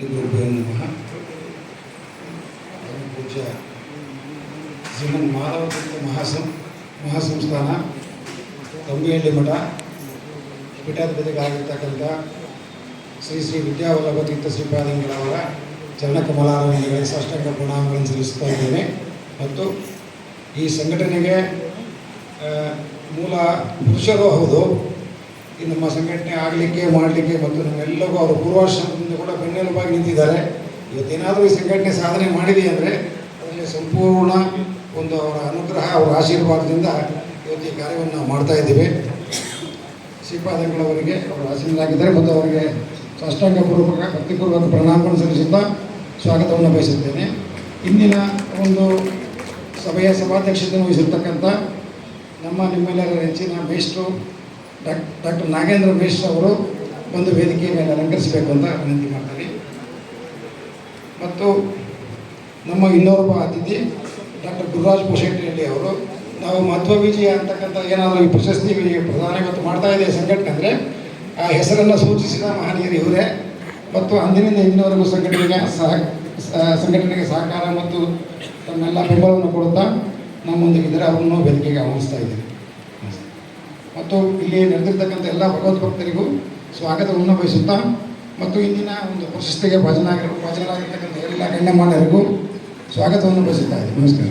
ಗುರುಭ್ಯೋ ನಮಃ. ಪೂಜ್ಯ ಶ್ರೀಮನ್ ಮಾಧವತೀರ್ಥ ಮಹಾಸಂಸ್ಥಾನ ತಂಬಿಹಳ್ಳಿ ಮಠ ಪೀಠಾಧಿಪತಿಗಳಾಗಿರ್ತಕ್ಕಂಥ ಶ್ರೀ ಶ್ರೀ ವಿದ್ಯಾವಲ್ಲಭ ತೀರ್ಥ ಶ್ರೀಪಾದಂಗಳವರ ಚರಣಕಮಲಾರವಿಂದಗಳಿಗೆ ಸಾಷ್ಟಾಂಗ ಪ್ರಣಾಮಗಳನ್ನು ಸಲ್ಲಿಸ್ತಾ ಇದ್ದೇನೆ. ಮತ್ತು ಈ ಸಂಘಟನೆಗೆ ಮೂಲ ಪುರುಷರು ಹೌದು. ಈ ನಮ್ಮ ಸಂಘಟನೆ ಆಗಲಿಕ್ಕೆ ಮಾಡಲಿಕ್ಕೆ ಮತ್ತು ನಮ್ಮೆಲ್ಲರಿಗೂ ಅವರು ಪೂರ್ವಾಶ್ರಮದಿಂದ ಕೂಡ ಬೆನ್ನೆಲುಬಾಗಿ ನಿಂತಿದ್ದಾರೆ. ಇವತ್ತೇನಾದರೂ ಈ ಸಂಘಟನೆ ಸಾಧನೆ ಮಾಡಿದೆ ಅಂದರೆ ಅದರಲ್ಲಿ ಸಂಪೂರ್ಣ ಒಂದು ಅವರ ಅನುಗ್ರಹ, ಅವರ ಆಶೀರ್ವಾದದಿಂದ ಇವತ್ತು ಈ ಕಾರ್ಯವನ್ನು ನಾವು ಮಾಡ್ತಾ ಇದ್ದೀವಿ. ಶ್ರೀಪಾದಂಗಳವರಿಗೆ ಅವರು ಆಸೀನರಾಗಿದ್ದಾರೆ ಮತ್ತು ಅವರಿಗೆ ಸಾಷ್ಟಾಂಗಪೂರ್ವಕ ಭಕ್ತಿಪೂರ್ವಕ ಪ್ರಣಾಮಗಳನ್ನು ಸಲ್ಲಿಸುತ್ತಾ ಸ್ವಾಗತವನ್ನು ಬಯಸುತ್ತೇನೆ. ಇಂದಿನ ಒಂದು ಸಭೆಯ ಸಭಾಧ್ಯಕ್ಷತೆಯನ್ನು ವಹಿಸಿರ್ತಕ್ಕಂಥ ನಿಮ್ಮೆಲ್ಲರ ನೆಚ್ಚಿನ ಮೇಷ್ಟ್ರು ಡಾಕ್ಟರ್ ನಾಗೇಂದ್ರ ಮೇಷ್ಟ್ರು ಅವರು ಒಂದು ವೇದಿಕೆಯ ಮೇಲೆ ಅಲಂಕರಿಸಬೇಕು ಅಂತ ವಿನಂತಿ ಮಾಡ್ತಾರೆ. ಮತ್ತು ನಮ್ಮ ಇನ್ನೋರ್ವ ಅತಿಥಿ ಡಾಕ್ಟರ್ ಗುರುರಾಜ್ ಪೋಷೆಟ್ಟಿಹಳ್ಳಿ ಅವರು. ನಾವು ಮಧ್ವ ವಿಜಯ ಅಂತಕ್ಕಂಥ ಏನಾದರೂ ಈ ಪ್ರಶಸ್ತಿ ಪ್ರದಾನ ಇವತ್ತು ಮಾಡ್ತಾ ಇದೆ ಸಂಘಟನೆ ಅಂದರೆ ಆ ಹೆಸರನ್ನು ಸೂಚಿಸಿದ ಮಹನೀಯರು ಇವರೇ. ಮತ್ತು ಅಂದಿನಿಂದ ಇಂದಿನವರೆಗೂ ಸಂಘಟನೆಗೆ ಸಹಕಾರ ಮತ್ತು ತಮ್ಮೆಲ್ಲ ಬೆಂಬಲವನ್ನು ಕೊಡುತ್ತಾ ನಮ್ಮೊಂದಿಗಿದ್ದರೆ ಅವರನ್ನು ವೇದಿಕೆಗೆ ಆಹ್ವಾನಿಸ್ತಾ ಇದ್ದೀವಿ. ಮತ್ತು ಇಲ್ಲಿ ನಡೆದಿರ್ತಕ್ಕಂಥ ಎಲ್ಲ ಭಗವದ್ಭಕ್ತರಿಗೂ ಸ್ವಾಗತವನ್ನು ಬಯಸುತ್ತಾ ಮತ್ತು ಇಂದಿನ ಒಂದು ಪ್ರಶಸ್ತಿಗೆ ಭಾಜನರಾಗಿರ್ತಕ್ಕಂಥ ಎಲ್ಲ ಗಣ್ಯಮಾನ್ಯರಿಗೂ ಸ್ವಾಗತವನ್ನು ಬಯಸುತ್ತಾ ಇದ್ದೀವಿ. ನಮಸ್ಕಾರ.